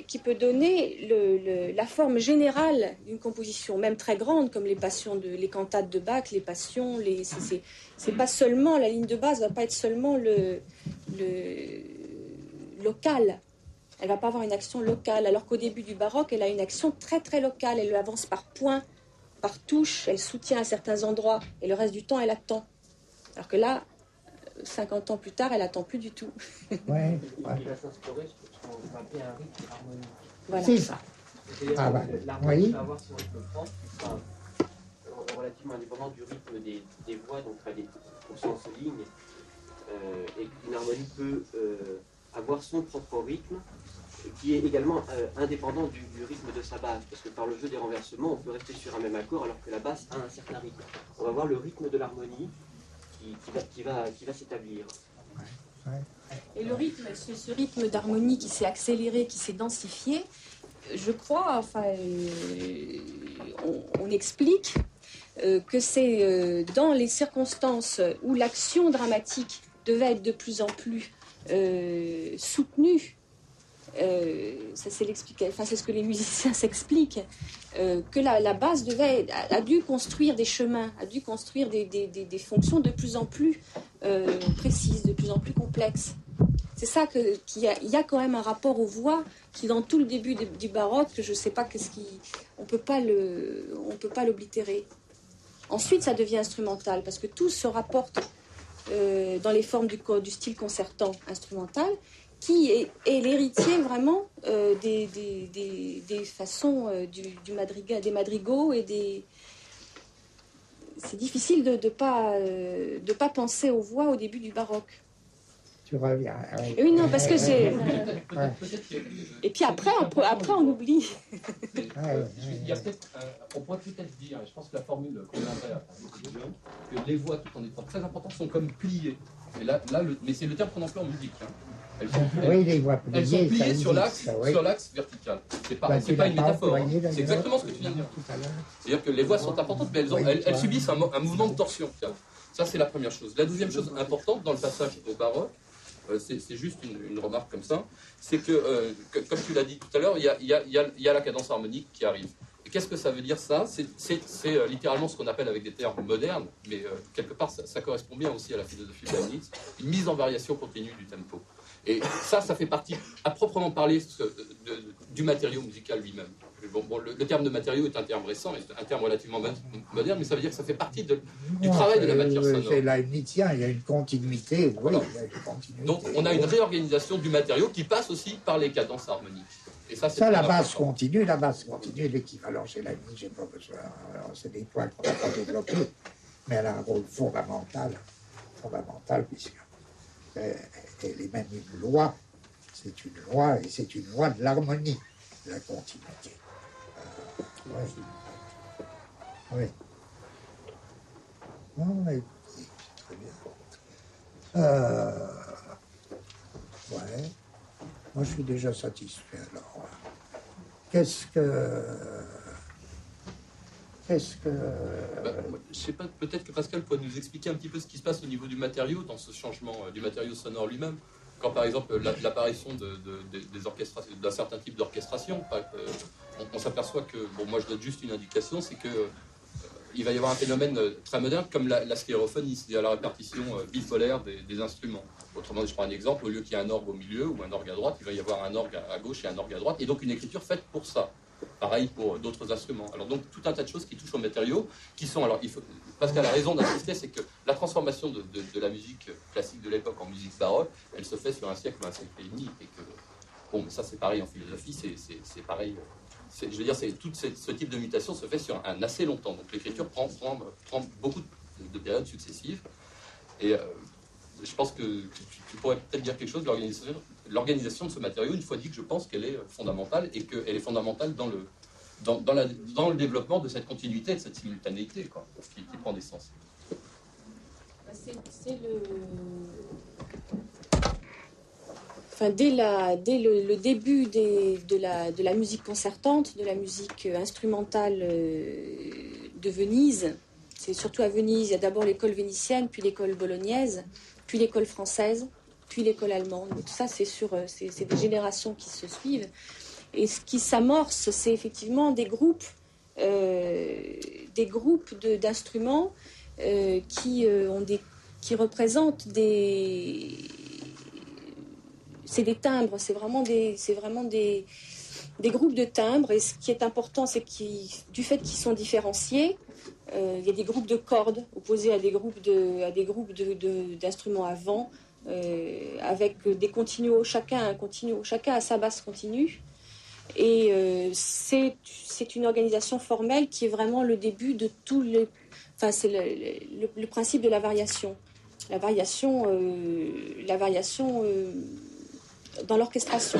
qui peut donner la forme générale d'une composition, même très grande, comme les cantates de Bach, les passions. C'est pas seulement la ligne de basse, va pas être seulement le local. Elle va pas avoir une action locale, alors qu'au début du baroque, elle a une action très très locale. Elle avance par points, par touches, elle soutient à certains endroits, et le reste du temps, elle attend. Alors que là, 50 ans plus tard, elle attend plus du tout. Ouais. Il va s'instaurer ce qu'on va appeler un rythme harmonique. Voilà. C'est ça. C'est-à-dire que l'harmonie oui. va avoir son rythme propre, qui sera relativement indépendant du rythme des voix, donc au sens ligne, et qu'une harmonie peut avoir son propre rythme, qui est également indépendant du rythme de sa base, parce que par le jeu des renversements, on peut rester sur un même accord alors que la basse a un certain rythme. On va voir le rythme de l'harmonie qui va s'établir. Et le rythme, ce rythme d'harmonie qui s'est accéléré, qui s'est densifié, je crois, on explique que c'est dans les circonstances où l'action dramatique devait être de plus en plus soutenue. Ça c'est c'est ce que les musiciens s'expliquent, que la basse a dû construire des chemins, a dû construire des fonctions de plus en plus précises, de plus en plus complexes. C'est ça qu'il y a quand même un rapport aux voix qui, dans tout le début du baroque, je ne sais pas on peut pas l'oblitérer. Ensuite, ça devient instrumental parce que tout se rapporte dans les formes du style concertant instrumental, qui est l'héritier vraiment des façons des madrigaux et des... C'est difficile de pas penser aux voix au début du baroque. Tu reviens. Oui, non, parce que j'ai... Peut-être qu'il y a- Et puis après, on oublie. Mais, il y a peut-être, on pourrait peut-être dire, et je pense que la formule conviendrait à beaucoup de gens, que les voix, tout en étant très importantes, sont comme pliées. Et là, mais c'est le terme qu'on emploie en musique. Hein. Elles sont Oui, les voix pliées, elles sont pliées ça sur existe, l'axe vertical. C'est pas, Bah, c'est tu pas l'as une pas métaphore. employé, Hein. d'ailleurs. C'est exactement ce que tu viens de dire. Tout à l'heure. C'est-à-dire que les voix sont importantes, mais Oui, elles subissent un mouvement de torsion. Ça, c'est la première chose. La deuxième chose importante dans le passage au baroque, c'est juste une remarque comme ça, c'est que, comme tu l'as dit tout à l'heure, il y a la cadence harmonique qui arrive. Et qu'est-ce que ça veut dire ça? C'est littéralement ce qu'on appelle avec des termes modernes, mais quelque part ça correspond bien aussi à la philosophie de Leibniz, une mise en variation continue du tempo. Et ça fait partie, à proprement parler, du matériau musical lui-même. Bon, le terme de matériau est un terme récent, est un terme relativement moderne, mais ça veut dire que ça fait partie du travail de la matière sonore. C'est Leibnizien, il y a une continuité. Oui, Voilà. il y a une continuité. Donc on a une réorganisation du matériau qui passe aussi par les cadences harmoniques. Et ça, Ça, la très basse important. continue, l'équivalent chez Leibniz, j'ai pas besoin. Alors, c'est des points qu'on n'a pas développés, mais elle a un rôle fondamental, puisque elle est même une loi. C'est une loi, et c'est une loi de l'harmonie, de la continuité. Oui. Oui. Non, mais très bien. Ouais. Moi, je suis déjà satisfait. Alors, qu'est-ce que... Je sais pas, peut-être que Pascal peut nous expliquer un petit peu ce qui se passe au niveau du matériau, dans ce changement du matériau sonore lui-même. Quand par exemple l'apparition des orchestrations, d'un certain type d'orchestration, on s'aperçoit que, bon, moi je donne juste une indication, c'est que il va y avoir un phénomène très moderne comme la stéréophonie, c'est-à-dire la répartition bipolaire des instruments. Autrement dit, je prends un exemple, au lieu qu'il y ait un orgue au milieu ou un orgue à droite, il va y avoir un orgue à gauche et un orgue à droite, et donc une écriture faite pour ça. Pareil pour d'autres instruments. Alors donc tout un tas de choses qui touchent aux matériaux, qui sont, alors Pascal a raison d'insister, c'est que la transformation de la musique classique de l'époque en musique baroque, elle se fait sur un siècle et demi, et que, bon, mais ça c'est pareil en philosophie, c'est pareil. Je veux dire, tout ce type de mutation se fait sur un assez long temps. Donc l'écriture prend beaucoup de périodes successives. Et je pense que tu pourrais peut-être dire quelque chose de l'organisation de ce matériau, une fois dit que je pense qu'elle est fondamentale, et qu'elle est fondamentale dans le développement de cette continuité, de cette simultanéité, quoi, qui prend des sens. C'est Enfin, dès le début de la musique concertante, de la musique instrumentale de Venise, c'est surtout à Venise, il y a d'abord l'école vénitienne, puis l'école bolognaise, puis l'école française, puis l'école allemande. Mais tout ça, c'est des générations qui se suivent. Et ce qui s'amorce, c'est effectivement des groupes d'instruments qui représentent c'est des timbres, c'est vraiment des groupes de timbres. Et ce qui est important, c'est du fait qu'ils sont différenciés, il y a des groupes de cordes opposés à des groupes d'instruments à vent, avec des continuos, chacun a sa basse continue. Et c'est une organisation formelle qui est vraiment le début de tout le... Enfin, c'est le principe de la variation. La variation dans l'orchestration.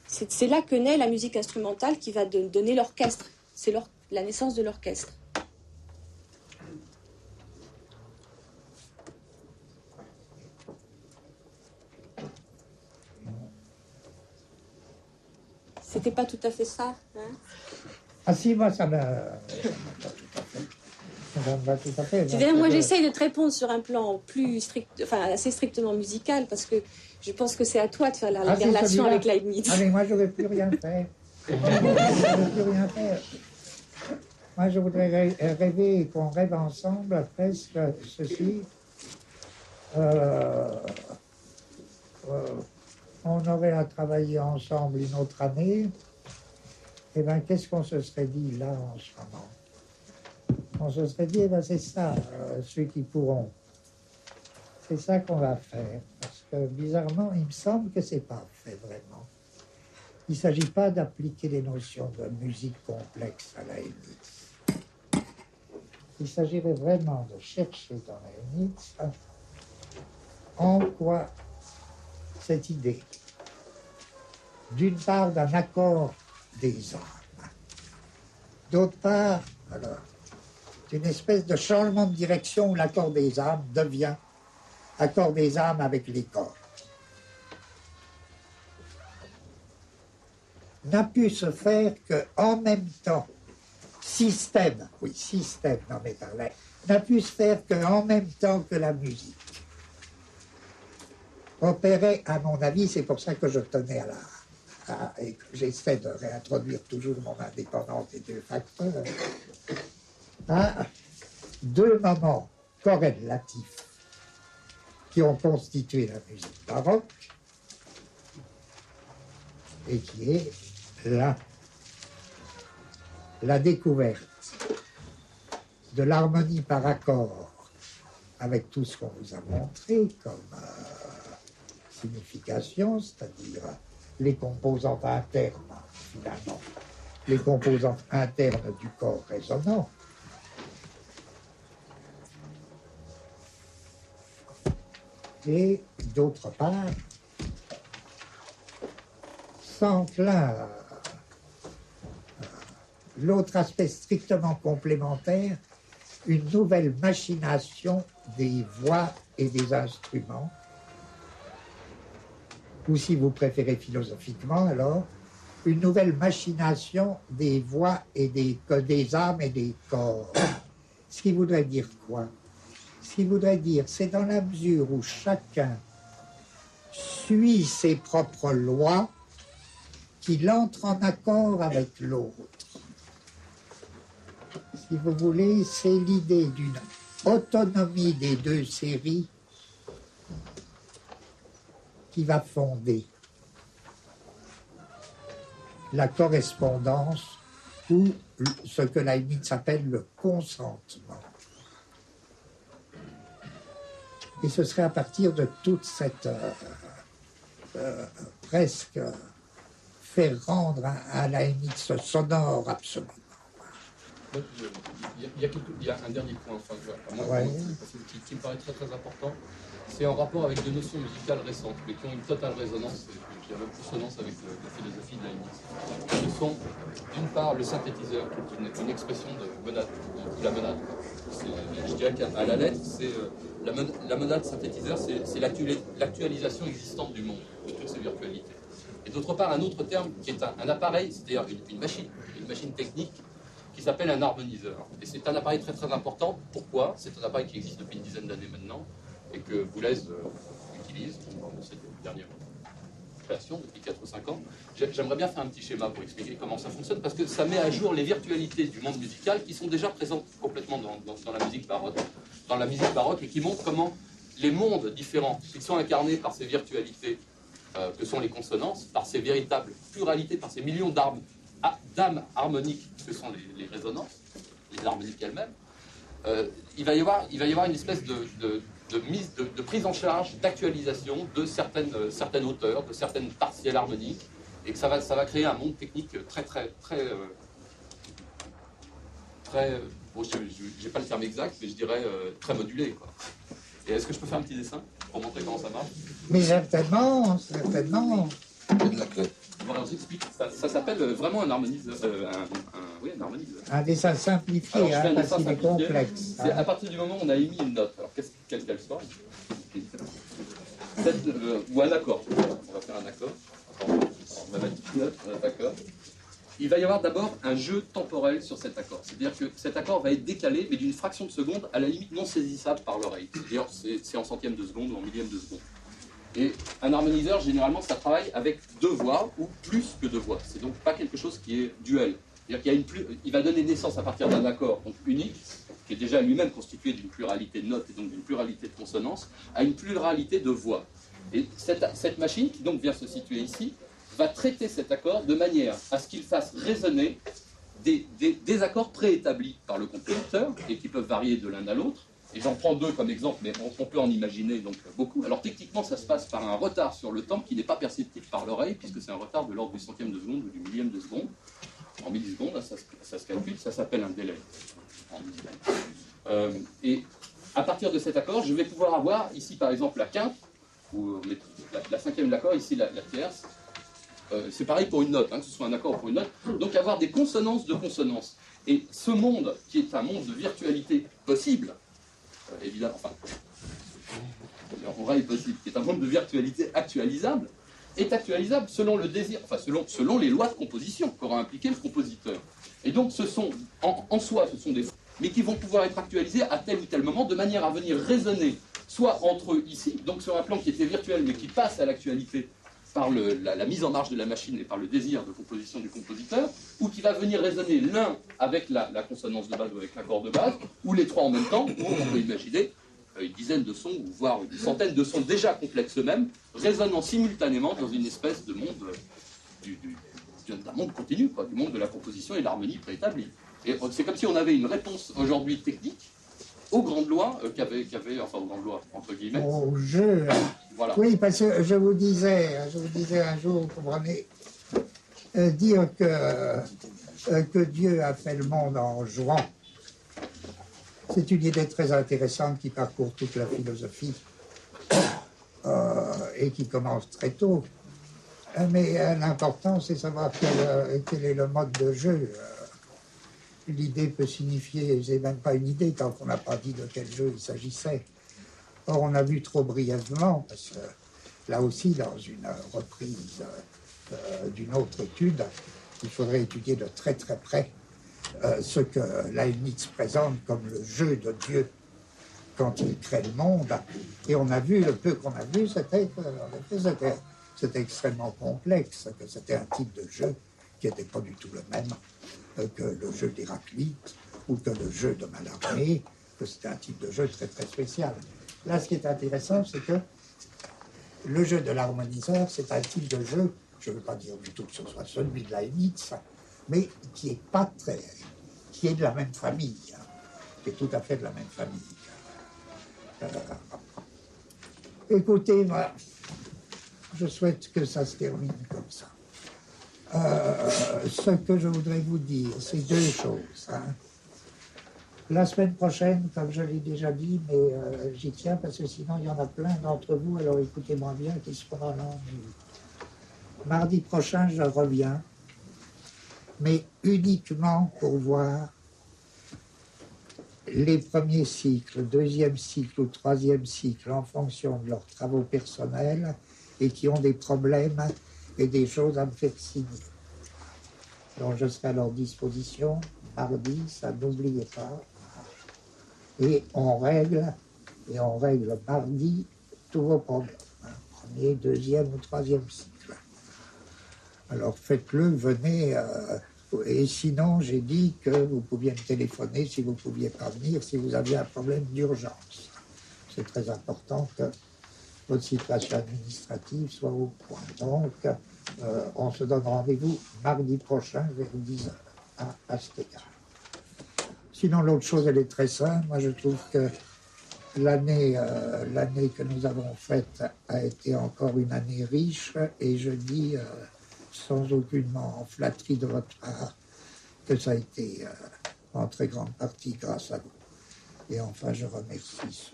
C'est là que naît la musique instrumentale qui va donner l'orchestre. C'est la naissance de l'orchestre. C'était pas tout à fait ça, hein? Ah si, moi ça m'a pas tout à fait. C'est-à-dire, moi j'essaye de te répondre sur un plan plus strict, enfin assez strictement musical, parce que je pense que c'est à toi de faire la relation avec Leibniz. Ah mais moi je ne veux plus rien faire. Moi je voudrais rêver, qu'on rêve ensemble à presque ceci. On aurait à travailler ensemble une autre année. Eh bien, qu'est-ce qu'on se serait dit là en ce moment? On se serait dit, eh bien, c'est ça, ceux qui pourront. C'est ça qu'on va faire. Parce que bizarrement, il me semble que c'est pas fait vraiment. Il ne s'agit pas d'appliquer les notions de musique complexe à la Leibniz. Il s'agirait vraiment de chercher dans la Leibniz en quoi cette idée, d'une part, d'un accord des âmes, d'autre part, alors, d'une espèce de changement de direction où l'accord des âmes devient accord des âmes avec les corps. N'a pu se faire qu'en même temps, système, non mais par là, n'a pu se faire qu'en même temps que la musique opérait, à mon avis, c'est pour ça que je tenais et que j'essaie de réintroduire toujours mon indépendance des deux facteurs, à deux moments corrélatifs qui ont constitué la musique baroque et qui est la découverte de l'harmonie par accord avec tout ce qu'on vous a montré comme signification, c'est-à-dire les composantes internes, finalement, les composantes internes du corps résonnant. Et d'autre part, s'enclin l'autre aspect strictement complémentaire, une nouvelle machination des voix et des instruments, ou si vous préférez philosophiquement alors, une nouvelle machination des voix et des âmes et des corps. Ce qui voudrait dire quoi? Ce qui voudrait dire, c'est dans la mesure où chacun suit ses propres lois qu'il entre en accord avec l'autre. Si vous voulez, c'est l'idée d'une autonomie des deux séries qui va fonder la correspondance ou ce que Leibniz appelle le consentement. Et ce serait à partir de toute cette presque faire rendre à Leibniz ce sonore absolument. Il y a un dernier point enfin, Ouais. qui me paraît très très important. C'est en rapport avec deux notions musicales récentes, mais qui ont une totale résonance, je dirais même consonance avec la philosophie de Leibniz. Ce sont d'une part le synthétiseur, qui est une expression de monade, ou la monade. Je dirais qu'à la lettre, c'est la monade synthétiseur, c'est l'actualisation existante du monde, de toutes ses virtualités. Et d'autre part, un autre terme qui est un appareil, c'est-à-dire une machine technique, qui s'appelle un harmoniseur. Et c'est un appareil très très important. Pourquoi? C'est un appareil qui existe depuis une dizaine d'années maintenant et que Boulez utilise dans cette dernière création depuis 4 ou 5 ans. J'aimerais bien faire un petit schéma pour expliquer comment ça fonctionne parce que ça met à jour les virtualités du monde musical qui sont déjà présentes complètement dans la musique baroque et qui montrent comment les mondes différents qui sont incarnés par ces virtualités que sont les consonances, par ces véritables pluralités, par ces millions d'âmes harmoniques que sont les résonances, les harmoniques elles-mêmes, il va y avoir une espèce de prise en charge, d'actualisation de certaines hauteurs, de certaines partielles harmoniques, et que ça va créer un monde technique très bon, j'ai pas le terme exact, mais je dirais très modulé, quoi. Et est-ce que je peux faire un petit dessin pour montrer comment ça marche? Mais certainement, certainement. De la clé. Voilà, j'explique. Ça s'appelle vraiment un harmoniseur. Oui, un harmoniseur. Un dessin simplifié, Alors, parce qu'il est complexe. C'est à partir du moment où on a émis une note, alors quelle qu'elle soit, ou un accord. On va faire un accord. On va mettre une note, un accord. Il va y avoir d'abord un jeu temporel sur cet accord. C'est-à-dire que cet accord va être décalé, mais d'une fraction de seconde, à la limite non saisissable par l'oreille. D'ailleurs, c'est en centième de seconde ou en millième de seconde. Et un harmoniseur, généralement, ça travaille avec 2 voix ou plus que 2 voix. C'est donc pas quelque chose qui est duel. C'est-à-dire qu'il va donner naissance à partir d'un accord donc unique, qui est déjà lui-même constitué d'une pluralité de notes et donc d'une pluralité de consonances, à une pluralité de voix. Et cette machine, qui donc vient se situer ici, va traiter cet accord de manière à ce qu'il fasse résonner des accords préétablis par le compositeur et qui peuvent varier de l'un à l'autre. Et j'en prends 2 comme exemple, mais on peut en imaginer donc beaucoup. Alors techniquement, ça se passe par un retard sur le temps qui n'est pas perceptible par l'oreille, puisque c'est un retard de l'ordre du centième de seconde ou du millième de seconde. En millisecondes, là, ça se calcule, ça s'appelle un délai. En millisecondes. Et à partir de cet accord, je vais pouvoir avoir ici par exemple la quinte, où la cinquième de l'accord, ici la tierce, c'est pareil pour une note, hein, que ce soit un accord ou pour une note, donc avoir des consonances de consonances. Et ce monde, qui est un monde de virtualité possible, évidemment, enfin, en vrai possible, qui est un monde de virtualité actualisable, est actualisable selon le désir, enfin selon les lois de composition qu'aura impliqué le compositeur. Et donc ce sont, en soi, ce sont des mais qui vont pouvoir être actualisés à tel ou tel moment, de manière à venir résonner, soit entre eux ici, donc sur un plan qui était virtuel, mais qui passe à l'actualité par la mise en marche de la machine et par le désir de composition du compositeur, ou qui va venir résonner l'un avec la consonance de base ou avec l'accord de base, ou les trois en même temps, ou on peut imaginer une dizaine de sons, ou voire une centaine de sons déjà complexes eux-mêmes, résonnant simultanément dans une espèce de monde, d'un monde continu, quoi, du monde de la composition et de l'harmonie préétablie. Et c'est comme si on avait une réponse aujourd'hui technique aux grandes lois enfin aux grandes lois, entre guillemets. Au jeu. Voilà. Oui, parce que je vous disais un jour, vous comprenez, dire que Dieu a fait le monde en jouant, c'est une idée très intéressante qui parcourt toute la philosophie et qui commence très tôt. Mais l'important, c'est savoir quel est le mode de jeu. L'idée peut signifier, c'est même pas une idée tant qu'on n'a pas dit de quel jeu il s'agissait. Or, on a vu trop brièvement, parce que là aussi, dans une reprise d'une autre étude, il faudrait étudier de très très près ce que Leibniz présente comme le jeu de Dieu quand il crée le monde. Et on a vu, le peu qu'on a vu, c'était extrêmement complexe, que c'était un type de jeu qui n'était pas du tout le même que le jeu d'Héraclite ou que le jeu de Mallarmé, que c'était un type de jeu très très spécial. Là, ce qui est intéressant, c'est que le jeu de l'harmoniseur, c'est un type de jeu, je ne veux pas dire du tout que ce soit celui de Leibniz, mais qui est pas très, qui est de la même famille, hein, qui est tout à fait de la même famille. Écoutez, moi, je souhaite que ça se termine comme ça. Ce que je voudrais vous dire, c'est deux choses. Hein. La semaine prochaine, comme je l'ai déjà dit, mais j'y tiens parce que sinon il y en a plein d'entre vous, alors écoutez-moi bien, qui seront dans l'ennui. Mardi prochain, je reviens, mais uniquement pour voir les premiers cycles, deuxième cycle ou troisième cycle, en fonction de leurs travaux personnels et qui ont des problèmes et des choses à me faire signer. Donc je serai à leur disposition mardi, ça n'oubliez pas. Et on règle mardi tous vos problèmes. Hein, premier, deuxième ou troisième cycle. Alors faites-le, venez. Et sinon, j'ai dit que vous pouviez me téléphoner si vous ne pouviez pas venir, si vous aviez un problème d'urgence. C'est très important que votre situation administrative soit au point. Donc, on se donne rendez-vous mardi prochain vers 10h à cet égard. Sinon, l'autre chose, elle est très simple. Moi, je trouve que l'année que nous avons faite a été encore une année riche, et je dis sans aucunement flatterie de votre part que ça a été en très grande partie grâce à vous. Et enfin, je remercie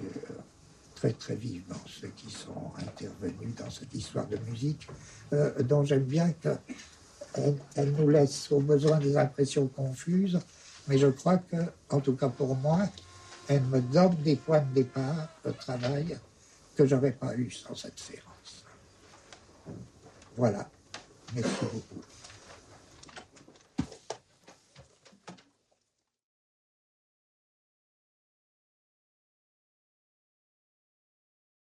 très très vivement ceux qui sont intervenus dans cette histoire de musique, dont j'aime bien qu'elle nous laisse au besoin des impressions confuses, mais je crois que, en tout cas pour moi, elle me donne des points de départ de travail que je n'aurais pas eu sans cette séance. Voilà. Merci beaucoup.